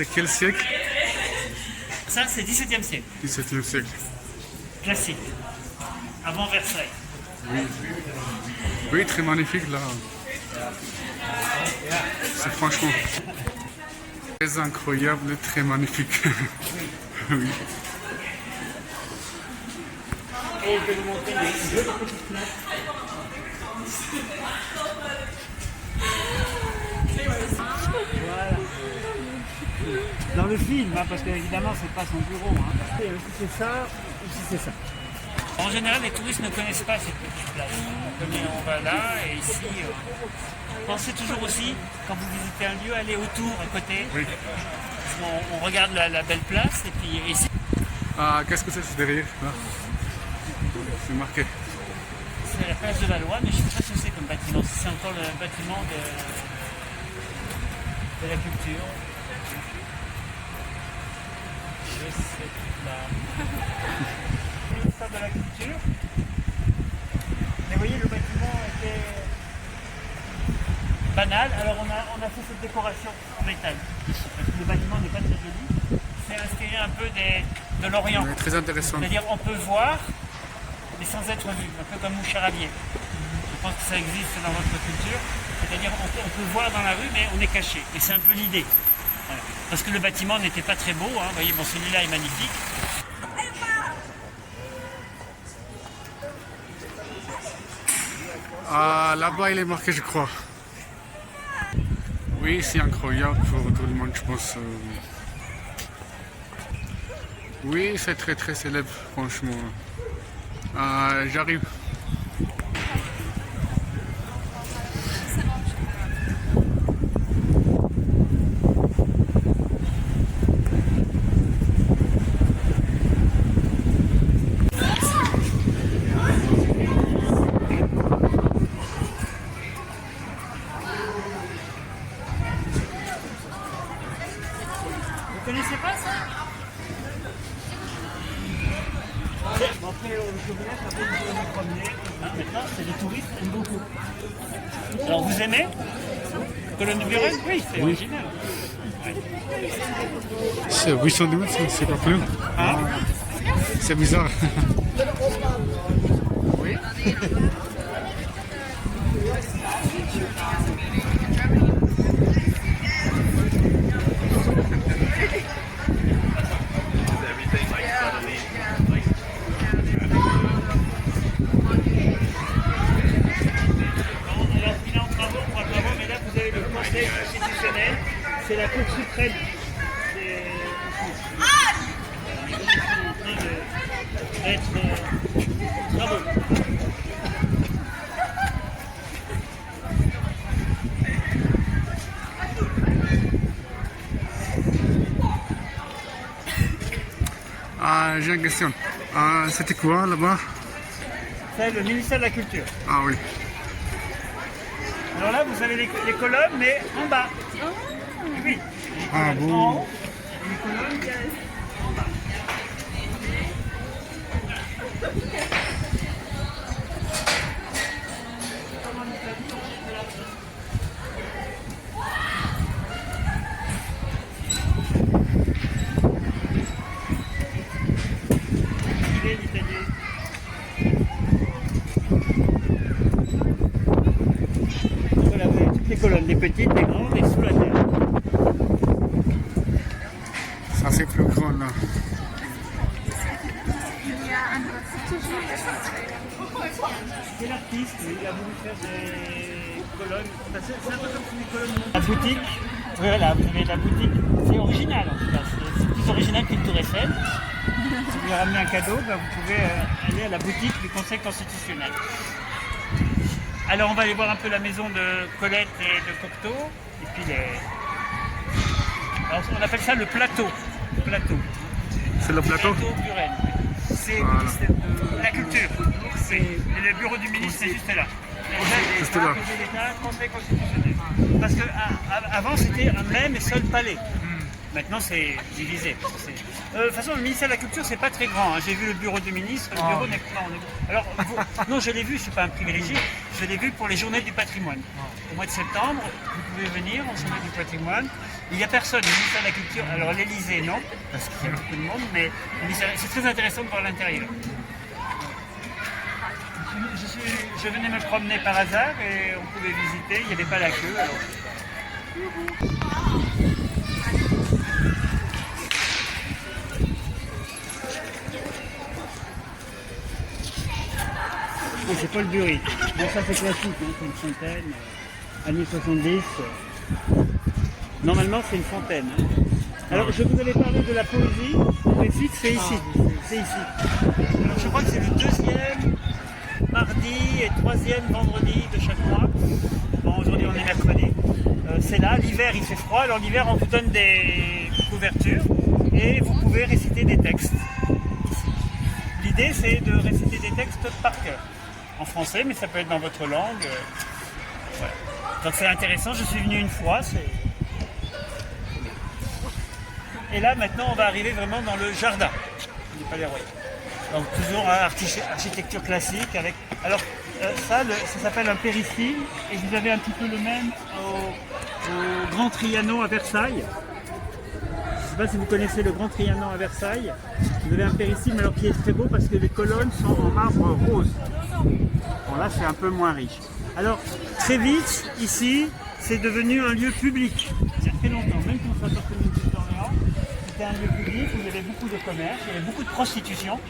C'est quel siècle? Ça, c'est 17e siècle, 17e siècle. classique, avant Versailles. Oui, très magnifique là. C'est franchement très incroyable, très magnifique. Oui. Et je vais vous montrer les jeux de petites fenêtres. Voilà. Dans le film, hein, parce qu'évidemment, c'est pas son bureau. Hein. Et ici c'est ça, ici c'est ça. En général, les touristes ne connaissent pas cette petite place. On va là et ici. Pensez toujours aussi, quand vous visitez un lieu, allez autour, à côté. Oui. On regarde la belle place et puis ici. Ah, qu'est-ce que c'est derrière là? C'est marqué. C'est la place de Valois, mais je ne sais pas ce que c'est comme bâtiment. Si c'est encore le bâtiment de la culture. Je sais pas. Le ministère de la culture. Mais vous voyez, le bâtiment était banal. Alors on a fait cette décoration en métal. Parce que le bâtiment n'est pas très joli. C'est inspiré un peu de l'Orient. Ouais, très intéressant. C'est-à-dire on peut voir, mais sans être vu, un peu comme Moucharabieh. Je pense que ça existe dans votre culture. C'est-à-dire on peut voir dans la rue, mais on est caché. Et c'est un peu l'idée. Voilà. Parce que le bâtiment n'était pas très beau. Hein. Vous voyez, bon, celui-là est magnifique. Ah, là-bas il est marqué, je crois. Oui, c'est incroyable pour tout le monde, je pense. Oui, c'est très très célèbre, franchement. J'arrive. Vous connaissez pas ça? Bon, après, je vous laisse, après vous pouvez vous promener. Hein, maintenant, c'est les touristes qui aiment beaucoup. Alors, vous aimez Colonne de Buren? Oui, c'est original. C'est 812, c'est pas plus. Hein? C'est bizarre. Oui. Constitutionnel, c'est la Cour suprême. Bravo. J'ai une question. C'était quoi là-bas? C'est le ministère de la Culture. Ah oui. Alors là, vous avez les colonnes, mais en bas. Oui. Ah En bon. haut, les colonnes en bas. L'Italie. Voilà, vous avez toutes les colonnes, les petites, les grandes et sous la terre. Ça c'est plus grand là. C'est l'artiste, il a voulu faire des colonnes. C'est un peu comme les colonnes. La boutique, voilà, vous avez la boutique. C'est original en tout cas, c'est plus original qu'une tour Eiffel. Si vous voulez ramener un cadeau, ben, vous pouvez aller à la boutique du Conseil constitutionnel. Alors on va aller voir un peu la maison de Colette et de Cocteau. Et puis alors, on appelle ça le plateau. Plateau. C'est le plateau? Buren. C'est le Voilà. ministère de la culture. Et le bureau du ministre, c'est juste là. Juste là. Conseil d'État, Conseil constitutionnel. Parce qu'avant, c'était un même et seul palais. Maintenant, c'est divisé. De toute façon, le ministère de la Culture, c'est pas très grand. Hein. J'ai vu le bureau du ministre. Le bureau n'est pas. Alors, non, je l'ai vu, je suis pas un privilégié. Je l'ai vu pour les journées du patrimoine. Au mois de septembre, vous pouvez venir aux journées du patrimoine. Il n'y a personne, le ministère de la Culture. Alors l'Élysée, non, parce qu'il y a beaucoup de monde, mais c'est très intéressant de voir l'intérieur. Je venais me promener par hasard et on pouvait visiter, il n'y avait pas la queue. Alors... Oh, c'est Paul Bury. Bon, ça c'est classique, hein, c'est une fontaine, années 70. Normalement c'est une fontaine. Hein. Alors je vous avais parlé de la poésie, le site c'est ici. C'est ici. Alors, je crois que c'est le 2e mardi et 3e vendredi de chaque mois. Bon, aujourd'hui on est mercredi. C'est là, l'hiver il fait froid, alors l'hiver on vous donne des couvertures et vous pouvez réciter des textes. L'idée c'est de réciter des textes par cœur. En français, mais ça peut être dans votre langue. Voilà. Donc c'est intéressant, je suis venu une fois. Et là maintenant on va arriver vraiment dans le jardin du Palais Royal. Donc toujours architecture classique avec. Alors ça s'appelle un péristyle et vous avez un petit peu le même au Grand Trianon à Versailles. Je ne sais pas si vous connaissez le Grand Trianon à Versailles. Vous avez un péristyle alors qui est très beau parce que les colonnes sont en marbre rose. Bon là c'est un peu moins riche. Alors très vite ici c'est devenu un lieu public. Il y a très longtemps, même quand ça appartenait au duc d'Orléans, c'était un lieu public où il y avait beaucoup de commerce, il y avait beaucoup de prostitution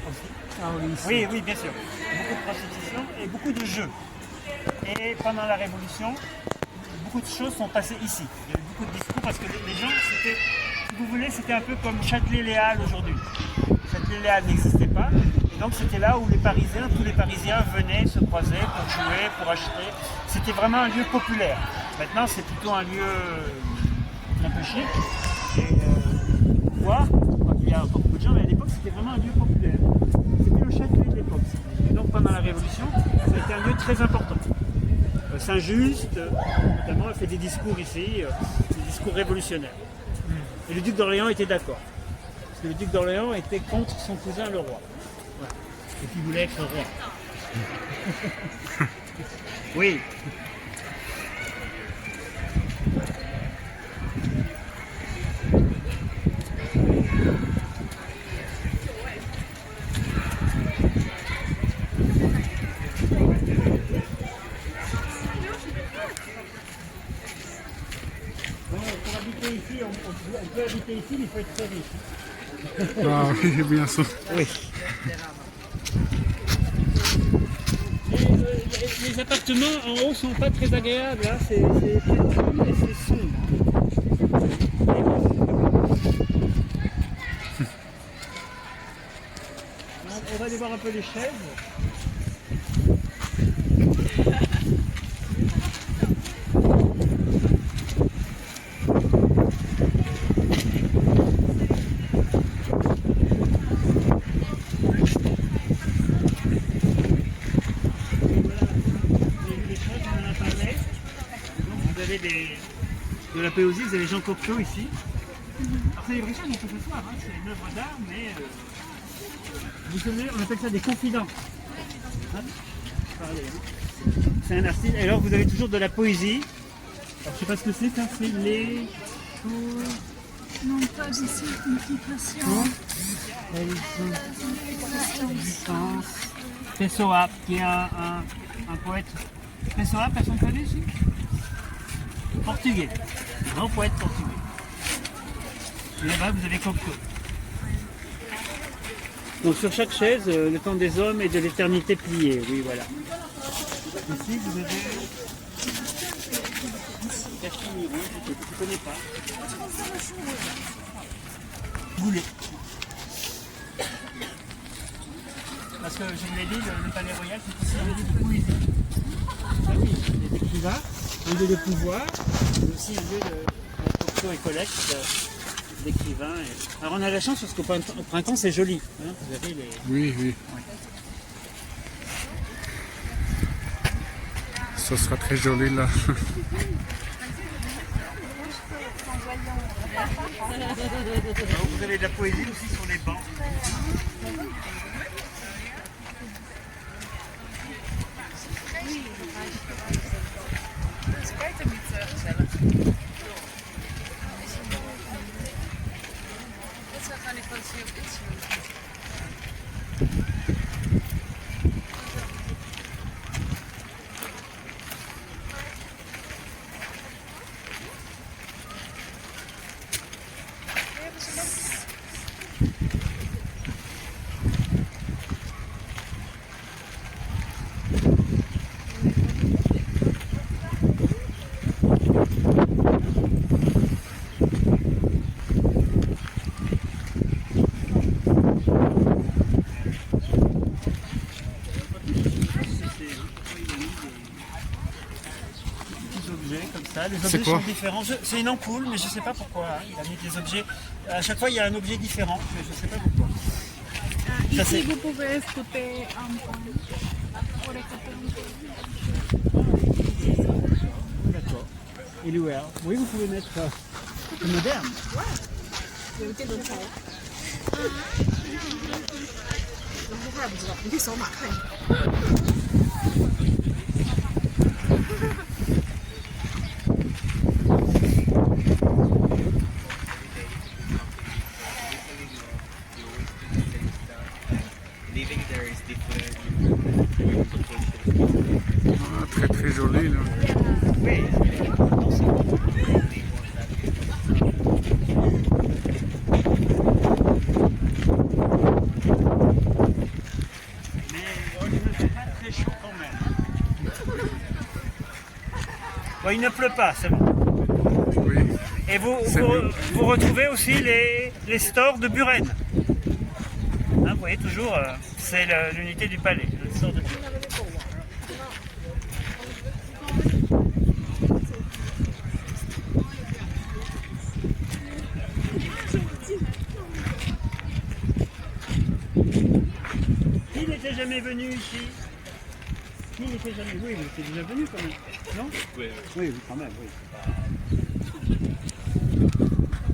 aussi. Ah, oui, oui, bien sûr. Beaucoup de prostitution et beaucoup de jeux. Et pendant la Révolution, beaucoup de choses sont passées ici. Il y a eu beaucoup de discours parce que les gens, c'était, si vous voulez, c'était un peu comme Châtelet-Les Halles aujourd'hui. Châtelet-Les Halles n'existait pas. Et donc c'était là où les Parisiens, tous les Parisiens venaient se croiser pour jouer, pour acheter. C'était vraiment un lieu populaire. Maintenant, c'est plutôt un lieu un peu chic. Et voir, il y a encore beaucoup de gens, mais à l'époque, c'était vraiment un lieu populaire. C'était le Châtelet de l'époque. Et donc pendant la Révolution, ça a été un lieu très important. Saint-Just, notamment, a fait des discours ici, des discours révolutionnaires. Et le duc d'Orléans était d'accord. Parce que le duc d'Orléans était contre son cousin le roi. Voilà. Et puis il voulait être roi. Oui. Pour habiter ici, on peut habiter ici, mais il faut être très riche. Ah oui, bien sûr. Oui. Les appartements en haut sont pas très agréables, hein. C'est petit et c'est sombre. On va aller voir un peu les chaises. De la poésie, vous avez Jean Cocteau ici. Alors c'est les vraies choses, on peut s'asseoir, hein. C'est une œuvre d'art, mais vous savez, on appelle ça des confidents. Hein, c'est un artiste. Et alors vous avez toujours de la poésie. Alors, je ne sais pas ce que c'est, ça c'est les... Non, pas des significations. Pessoa, qui est un poète. Pessoa, personne ne connaît ici? Portugais, grand poète portugais. Et là-bas, vous avez Cocteau. Donc sur chaque chaise, le temps des hommes et de l'éternité plié. Oui, voilà. Ici, vous avez Cachemire, je ne connais pas. Goulet. Parce que je vous l'ai dit, le Palais Royal, c'est aussi un lieu de poésie. Ah oui, des écrivains, un lieu de pouvoir, mais aussi un lieu de production et collecte d'écrivains. Alors on a la chance parce qu'au printemps c'est joli. Hein, vous avez les... Oui, oui. Ouais. Ça sera très joli là. Alors, vous avez de la poésie aussi sur les bancs. Les C'est objets quoi? sont différents. C'est une ampoule, mais je ne sais pas pourquoi. Hein. Il a mis des objets. À chaque fois, il y a un objet différent, mais je ne sais pas pourquoi. Ça, Ici, c'est- vous pouvez écouter un point pour écouter un peu. D'accord. Et l'UR. Oui, vous pouvez mettre le moderne. Living there is different. Ah, très très joli là. Oui. Mais il ne fait pas très chaud quand même. Bon, il ne pleut pas, c'est bon. Oui. Et C'est mieux. vous retrouvez aussi les stores de Buren. Hein, vous voyez toujours, c'est l'unité du palais, le store de Buren. Qui n'était jamais venu ici? Qui n'était jamais venu? Oui, vous étiez déjà venu quand même, non? Oui. Oui, quand même, oui.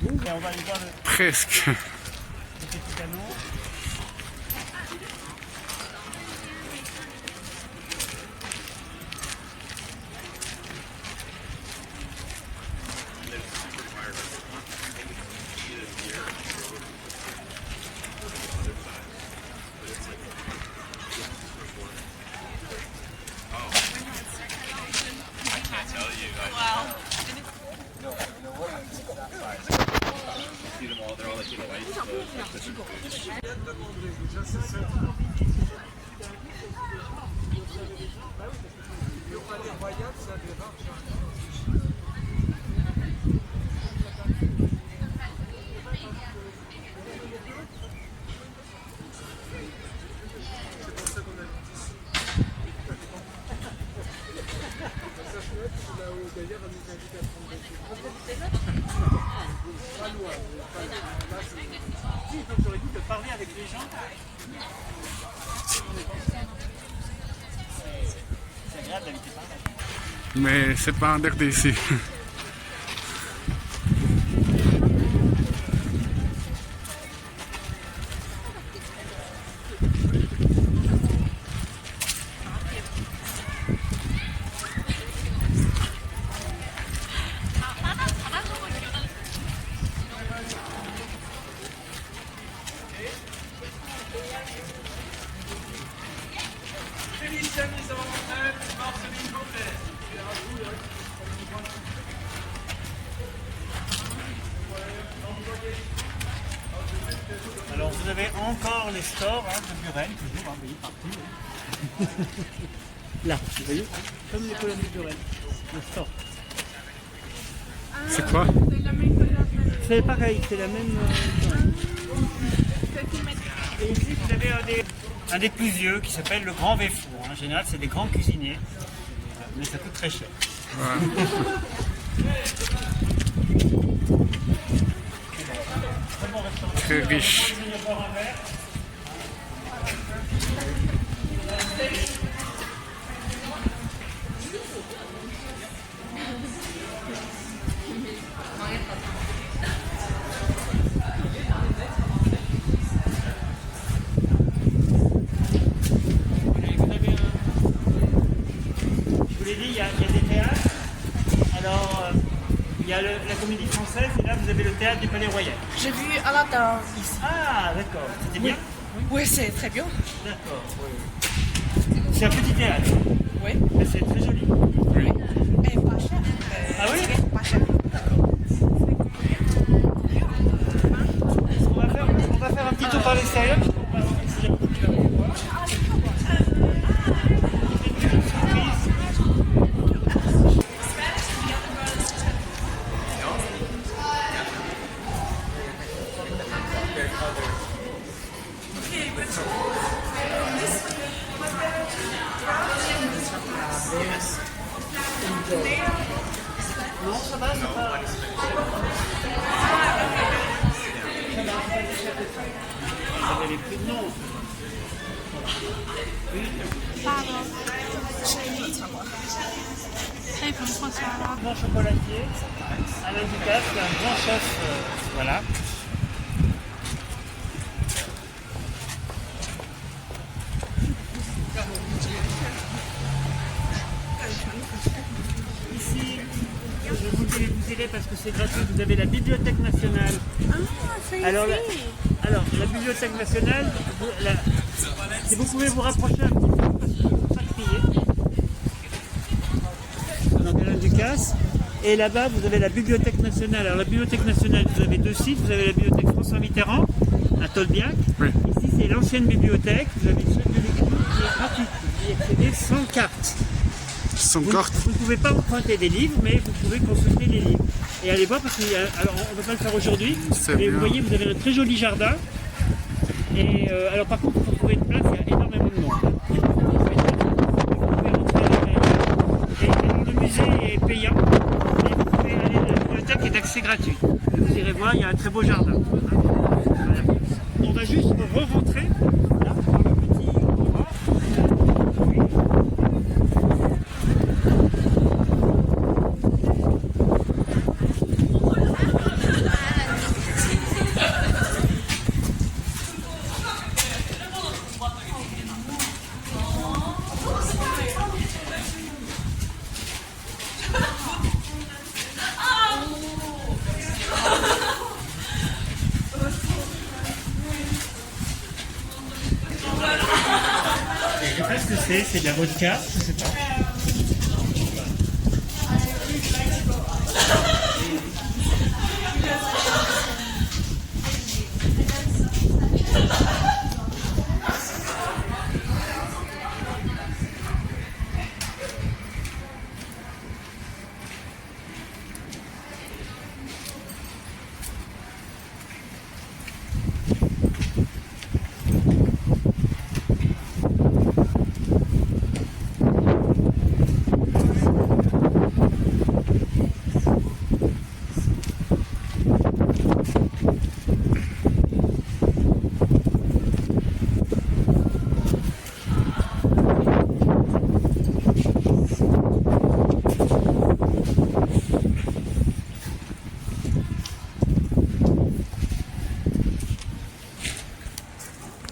Bon, ben, on va aller voir le Presque. petit canon. See them all, they're all like in white. J'aurais dit de parler avec les gens. C'est agréable d'habiter par là. Mais c'est pas interdit ici. Alors vous avez encore les stores de Buren, toujours, vous voyez partout. Là, vous voyez, comme les colonnes de Buren, le store. C'est quoi? C'est la même couleur. C'est pareil, c'est la même. Et ici vous avez un des plus vieux qui s'appelle le Grand Véfour. En général, c'est des grands cuisiniers, mais ça coûte très cher. Ouais. Très riche. Je vous l'ai dit, il y a des théâtres. Alors, il y a la comédie française. française et là vous avez le théâtre du Palais Royal. J'ai vu Aladdin ici. Ah d'accord, c'était bien. Oui, c'est très bien. D'accord, oui. C'est un petit théâtre, Oui. mais c'est très joli. Oui. Et pas cher. Ah oui? Pas cher. On va faire un petit tour par l'extérieur. Non, ça va, ça va. Vous avez les prix de nom. Grand chocolatier, Alain Ducasse, qui est un grand chef. Voilà. Ici, je vous aider parce que c'est gratuit. Vous avez la Bibliothèque nationale. Ah, c'est Alors, ici. Alors, la Bibliothèque nationale, si vous pouvez vous rapprocher un petit peu, parce qu'il ne faut pas crier. Donc, Alain Ducasse. Et là-bas, vous avez la Bibliothèque nationale. Alors, la Bibliothèque nationale, vous avez deux sites. Vous avez la Bibliothèque François Mitterrand, à Tolbiac. Oui. Ici, c'est l'ancienne bibliothèque. Vous avez une salle de lecture qui est gratuite. Vous y accédez sans carte. Sans Vous carte. ne pouvez pas emprunter des livres, mais vous pouvez consulter les livres. Et allez voir, parce que alors on ne va pas le faire aujourd'hui, C'est mais bien. vous voyez, vous avez un très joli jardin. Et alors par contre, pour trouver une place, il y a énormément de monde. Vous pouvez rentrer à l'intérieur. Et alors, le musée est payant, mais vous pouvez aller à la bibliothèque est d'accès gratuit. Et vous irez voir, il y a un très beau jardin. Voilà. On va juste re-rentrer là, par le petit couloir. Je sais pas ce que c'est de la vodka, je sais pas.